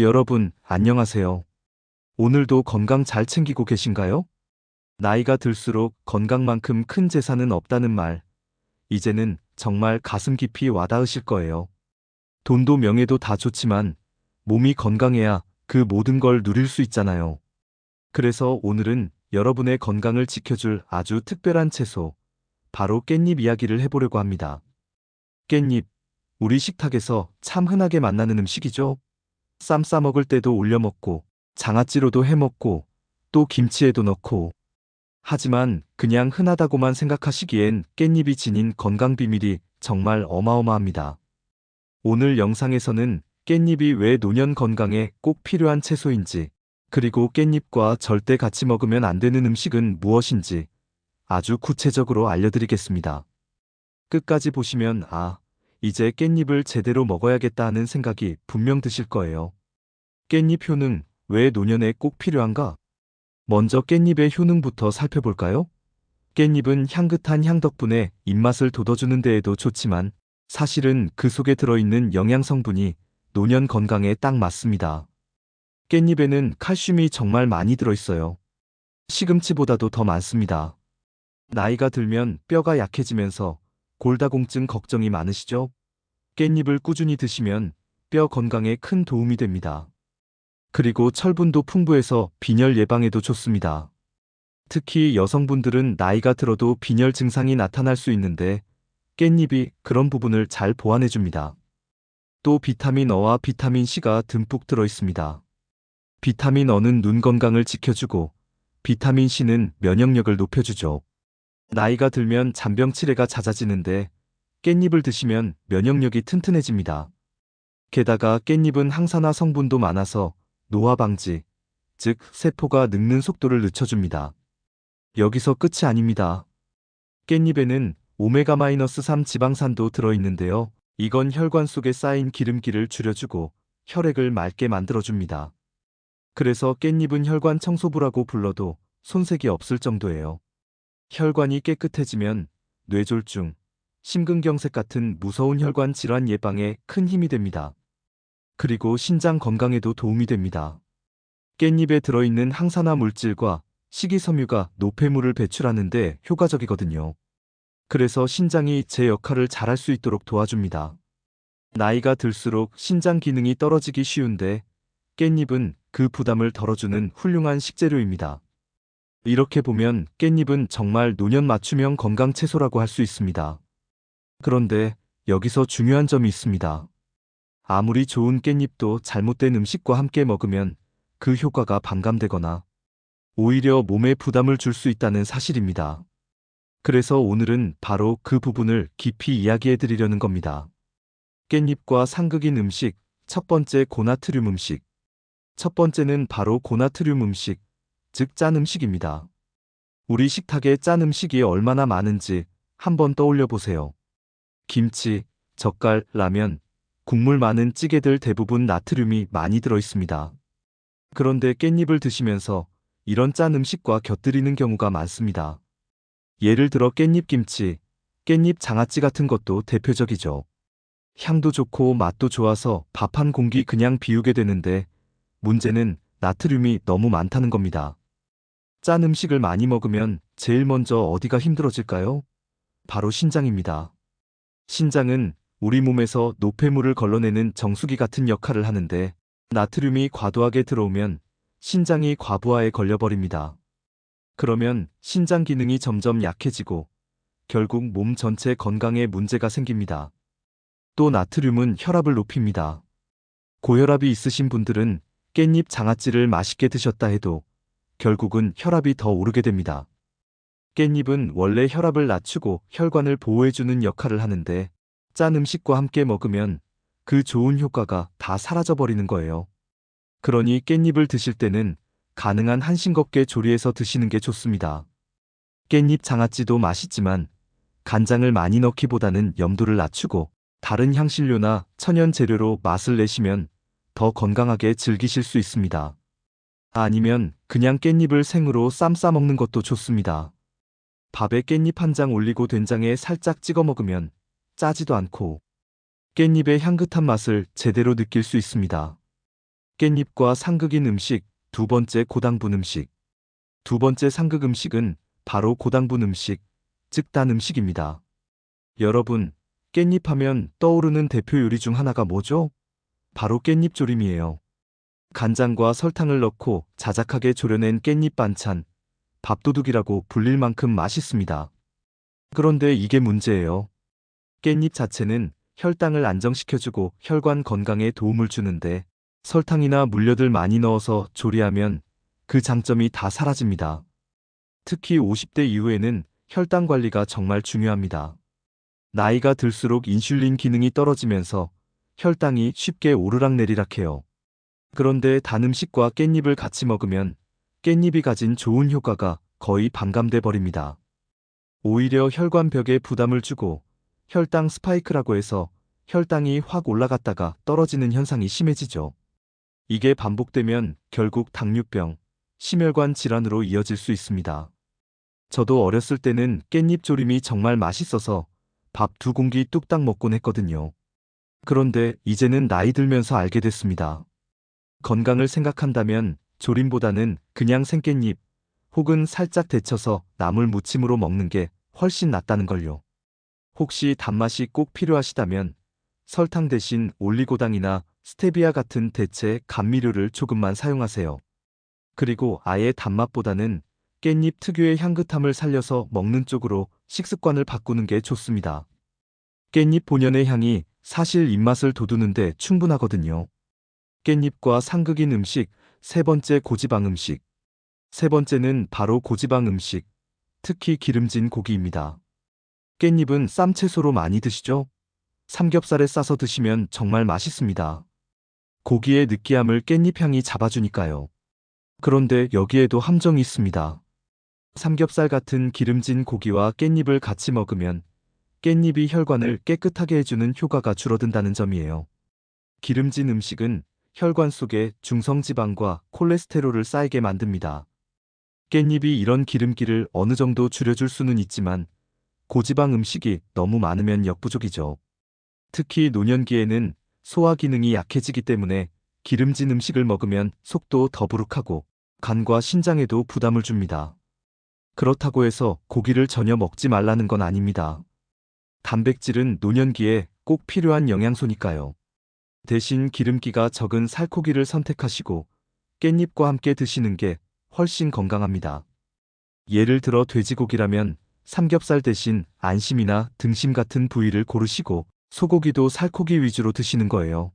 여러분, 안녕하세요. 오늘도 건강 잘 챙기고 계신가요? 나이가 들수록 건강만큼 큰 재산은 없다는 말, 이제는 정말 가슴 깊이 와닿으실 거예요. 돈도 명예도 다 좋지만 몸이 건강해야 그 모든 걸 누릴 수 있잖아요. 그래서 오늘은 여러분의 건강을 지켜줄 아주 특별한 채소, 바로 깻잎 이야기를 해보려고 합니다. 깻잎, 우리 식탁에서 참 흔하게 만나는 음식이죠. 쌈 싸 먹을 때도 올려 먹고, 장아찌로도 해 먹고, 또 김치에도 넣고. 하지만 그냥 흔하다고만 생각하시기엔 깻잎이 지닌 건강 비밀이 정말 어마어마합니다. 오늘 영상에서는 깻잎이 왜 노년 건강에 꼭 필요한 채소인지, 그리고 깻잎과 절대 같이 먹으면 안 되는 음식은 무엇인지 아주 구체적으로 알려드리겠습니다. 끝까지 보시면 이제 깻잎을 제대로 먹어야겠다 하는 생각이 분명 드실 거예요. 깻잎 효능, 왜 노년에 꼭 필요한가? 먼저 깻잎의 효능부터 살펴볼까요? 깻잎은 향긋한 향 덕분에 입맛을 돋워주는 데에도 좋지만 사실은 그 속에 들어있는 영양 성분이 노년 건강에 딱 맞습니다. 깻잎에는 칼슘이 정말 많이 들어있어요. 시금치보다도 더 많습니다. 나이가 들면 뼈가 약해지면서 골다공증 걱정이 많으시죠? 깻잎을 꾸준히 드시면 뼈 건강에 큰 도움이 됩니다. 그리고 철분도 풍부해서 빈혈 예방에도 좋습니다. 특히 여성분들은 나이가 들어도 빈혈 증상이 나타날 수 있는데 깻잎이 그런 부분을 잘 보완해줍니다. 또 비타민 어와 비타민 C가 듬뿍 들어있습니다. 비타민 어는 눈 건강을 지켜주고 비타민 C는 면역력을 높여주죠. 나이가 들면 잔병 치레가 잦아지는데 깻잎을 드시면 면역력이 튼튼해집니다. 게다가 깻잎은 항산화 성분도 많아서 노화 방지, 즉 세포가 늙는 속도를 늦춰줍니다. 여기서 끝이 아닙니다. 깻잎에는 오메가-3 지방산도 들어있는데요. 이건 혈관 속에 쌓인 기름기를 줄여주고 혈액을 맑게 만들어줍니다. 그래서 깻잎은 혈관 청소부라고 불러도 손색이 없을 정도예요. 혈관이 깨끗해지면 뇌졸중, 심근경색 같은 무서운 혈관 질환 예방에 큰 힘이 됩니다. 그리고 신장 건강에도 도움이 됩니다. 깻잎에 들어있는 항산화 물질과 식이섬유가 노폐물을 배출하는데 효과적이거든요. 그래서 신장이 제 역할을 잘할 수 있도록 도와줍니다. 나이가 들수록 신장 기능이 떨어지기 쉬운데 깻잎은 그 부담을 덜어주는 훌륭한 식재료입니다. 이렇게 보면 깻잎은 정말 노년 맞춤형 건강 채소라고 할 수 있습니다. 그런데 여기서 중요한 점이 있습니다. 아무리 좋은 깻잎도 잘못된 음식과 함께 먹으면 그 효과가 반감되거나 오히려 몸에 부담을 줄 수 있다는 사실입니다. 그래서 오늘은 바로 그 부분을 깊이 이야기해 드리려는 겁니다. 깻잎과 상극인 음식, 첫 번째 고나트륨 음식. 첫 번째는 바로 고나트륨 음식, 즉 짠 음식입니다. 우리 식탁에 짠 음식이 얼마나 많은지 한번 떠올려 보세요. 김치, 젓갈, 라면, 국물 많은 찌개들 대부분 나트륨이 많이 들어 있습니다. 그런데 깻잎을 드시면서 이런 짠 음식과 곁들이는 경우가 많습니다. 예를 들어 깻잎김치, 깻잎 장아찌 같은 것도 대표적이죠. 향도 좋고 맛도 좋아서 밥 한 공기 그냥 비우게 되는데 문제는 나트륨이 너무 많다는 겁니다. 짠 음식을 많이 먹으면 제일 먼저 어디가 힘들어질까요? 바로 신장입니다. 신장은 우리 몸에서 노폐물을 걸러내는 정수기 같은 역할을 하는데 나트륨이 과도하게 들어오면 신장이 과부하에 걸려버립니다. 그러면 신장 기능이 점점 약해지고 결국 몸 전체 건강에 문제가 생깁니다. 또 나트륨은 혈압을 높입니다. 고혈압이 있으신 분들은 깻잎 장아찌를 맛있게 드셨다 해도 결국은 혈압이 더 오르게 됩니다. 깻잎은 원래 혈압을 낮추고 혈관을 보호해주는 역할을 하는데 짠 음식과 함께 먹으면 그 좋은 효과가 다 사라져버리는 거예요. 그러니 깻잎을 드실 때는 가능한 한 싱겁게 조리해서 드시는 게 좋습니다. 깻잎 장아찌도 맛있지만 간장을 많이 넣기보다는 염도를 낮추고 다른 향신료나 천연 재료로 맛을 내시면 더 건강하게 즐기실 수 있습니다. 아니면 그냥 깻잎을 생으로 쌈 싸 먹는 것도 좋습니다. 밥에 깻잎 한 장 올리고 된장에 살짝 찍어 먹으면 짜지도 않고 깻잎의 향긋한 맛을 제대로 느낄 수 있습니다. 깻잎과 상극인 음식, 두 번째 고당분 음식. 두 번째 상극 음식은 바로 고당분 음식, 즉 단 음식입니다. 여러분, 깻잎 하면 떠오르는 대표 요리 중 하나가 뭐죠? 바로 깻잎 조림이에요. 간장과 설탕을 넣고 자작하게 졸여낸 깻잎 반찬, 밥도둑이라고 불릴 만큼 맛있습니다. 그런데 이게 문제예요. 깻잎 자체는 혈당을 안정시켜주고 혈관 건강에 도움을 주는데 설탕이나 물엿을 많이 넣어서 조리하면 그 장점이 다 사라집니다. 특히 50대 이후에는 혈당 관리가 정말 중요합니다. 나이가 들수록 인슐린 기능이 떨어지면서 혈당이 쉽게 오르락내리락해요. 그런데 단 음식과 깻잎을 같이 먹으면 깻잎이 가진 좋은 효과가 거의 반감돼 버립니다. 오히려 혈관벽에 부담을 주고 혈당 스파이크라고 해서 혈당이 확 올라갔다가 떨어지는 현상이 심해지죠. 이게 반복되면 결국 당뇨병, 심혈관 질환으로 이어질 수 있습니다. 저도 어렸을 때는 깻잎 조림이 정말 맛있어서 밥 2공기 뚝딱 먹곤 했거든요. 그런데 이제는 나이 들면서 알게 됐습니다. 건강을 생각한다면 조림보다는 그냥 생깻잎 혹은 살짝 데쳐서 나물 무침으로 먹는 게 훨씬 낫다는 걸요. 혹시 단맛이 꼭 필요하시다면 설탕 대신 올리고당이나 스테비아 같은 대체 감미료를 조금만 사용하세요. 그리고 아예 단맛보다는 깻잎 특유의 향긋함을 살려서 먹는 쪽으로 식습관을 바꾸는 게 좋습니다. 깻잎 본연의 향이 사실 입맛을 돋우는데 충분하거든요. 깻잎과 상극인 음식, 세 번째 고지방 음식. 세 번째는 바로 고지방 음식, 특히 기름진 고기입니다. 깻잎은 쌈채소로 많이 드시죠? 삼겹살에 싸서 드시면 정말 맛있습니다. 고기의 느끼함을 깻잎 향이 잡아주니까요. 그런데 여기에도 함정이 있습니다. 삼겹살 같은 기름진 고기와 깻잎을 같이 먹으면 깻잎이 혈관을 깨끗하게 해주는 효과가 줄어든다는 점이에요. 기름진 음식은 혈관 속에 중성지방과 콜레스테롤을 쌓이게 만듭니다. 깻잎이 이런 기름기를 어느 정도 줄여줄 수는 있지만 고지방 음식이 너무 많으면 역부족이죠. 특히 노년기에는 소화 기능이 약해지기 때문에 기름진 음식을 먹으면 속도 더부룩하고 간과 신장에도 부담을 줍니다. 그렇다고 해서 고기를 전혀 먹지 말라는 건 아닙니다. 단백질은 노년기에 꼭 필요한 영양소니까요. 대신 기름기가 적은 살코기를 선택하시고 깻잎과 함께 드시는 게 훨씬 건강합니다. 예를 들어 돼지고기라면 삼겹살 대신 안심이나 등심 같은 부위를 고르시고 소고기도 살코기 위주로 드시는 거예요.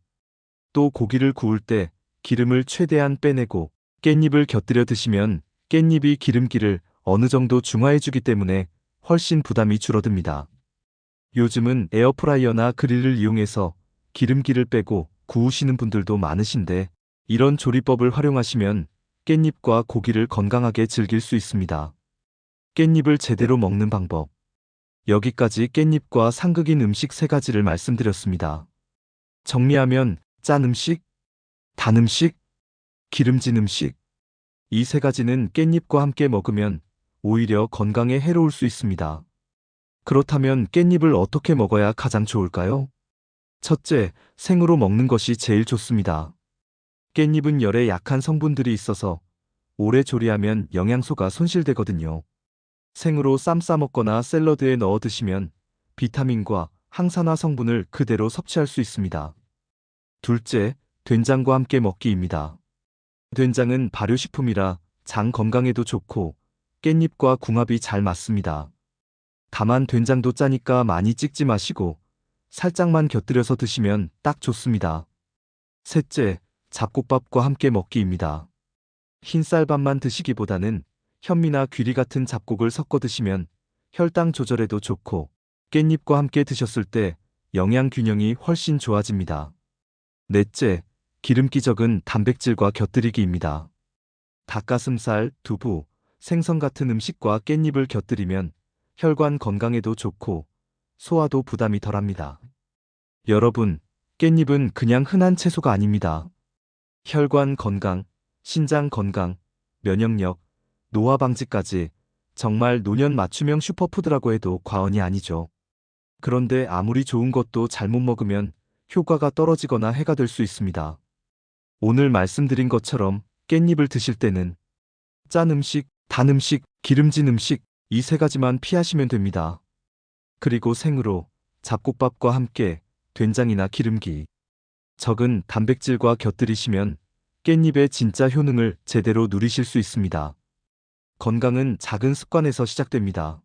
또 고기를 구울 때 기름을 최대한 빼내고 깻잎을 곁들여 드시면 깻잎이 기름기를 어느 정도 중화해주기 때문에 훨씬 부담이 줄어듭니다. 요즘은 에어프라이어나 그릴을 이용해서 기름기를 빼고 구우시는 분들도 많으신데 이런 조리법을 활용하시면 깻잎과 고기를 건강하게 즐길 수 있습니다. 깻잎을 제대로 먹는 방법. 여기까지 깻잎과 상극인 음식 세 가지를 말씀드렸습니다. 정리하면 짠 음식, 단 음식, 기름진 음식. 이 세 가지는 깻잎과 함께 먹으면 오히려 건강에 해로울 수 있습니다. 그렇다면 깻잎을 어떻게 먹어야 가장 좋을까요? 첫째, 생으로 먹는 것이 제일 좋습니다. 깻잎은 열에 약한 성분들이 있어서 오래 조리하면 영양소가 손실되거든요. 생으로 쌈 싸먹거나 샐러드에 넣어 드시면 비타민과 항산화 성분을 그대로 섭취할 수 있습니다. 둘째, 된장과 함께 먹기입니다. 된장은 발효식품이라 장 건강에도 좋고 깻잎과 궁합이 잘 맞습니다. 다만 된장도 짜니까 많이 찍지 마시고 살짝만 곁들여서 드시면 딱 좋습니다. 셋째, 잡곡밥과 함께 먹기입니다. 흰쌀밥만 드시기보다는 현미나 귀리 같은 잡곡을 섞어 드시면 혈당 조절에도 좋고 깻잎과 함께 드셨을 때 영양 균형이 훨씬 좋아집니다. 넷째, 기름기 적은 단백질과 곁들이기입니다. 닭가슴살, 두부, 생선 같은 음식과 깻잎을 곁들이면 혈관 건강에도 좋고 소화도 부담이 덜합니다. 여러분, 깻잎은 그냥 흔한 채소가 아닙니다. 혈관 건강, 신장 건강, 면역력, 노화 방지까지 정말 노년 맞춤형 슈퍼푸드라고 해도 과언이 아니죠. 그런데 아무리 좋은 것도 잘못 먹으면 효과가 떨어지거나 해가 될 수 있습니다. 오늘 말씀드린 것처럼 깻잎을 드실 때는 짠 음식, 단 음식, 기름진 음식 이 세 가지만 피하시면 됩니다. 그리고 생으로 잡곡밥과 함께 된장이나 기름기, 적은 단백질과 곁들이시면 깻잎의 진짜 효능을 제대로 누리실 수 있습니다. 건강은 작은 습관에서 시작됩니다.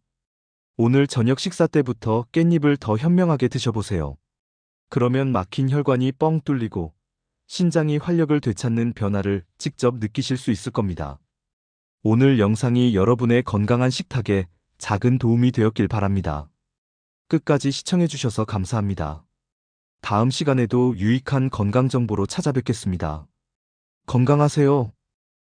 오늘 저녁 식사 때부터 깻잎을 더 현명하게 드셔보세요. 그러면 막힌 혈관이 뻥 뚫리고 신장이 활력을 되찾는 변화를 직접 느끼실 수 있을 겁니다. 오늘 영상이 여러분의 건강한 식탁에 작은 도움이 되었길 바랍니다. 끝까지 시청해주셔서 감사합니다. 다음 시간에도 유익한 건강 정보로 찾아뵙겠습니다. 건강하세요.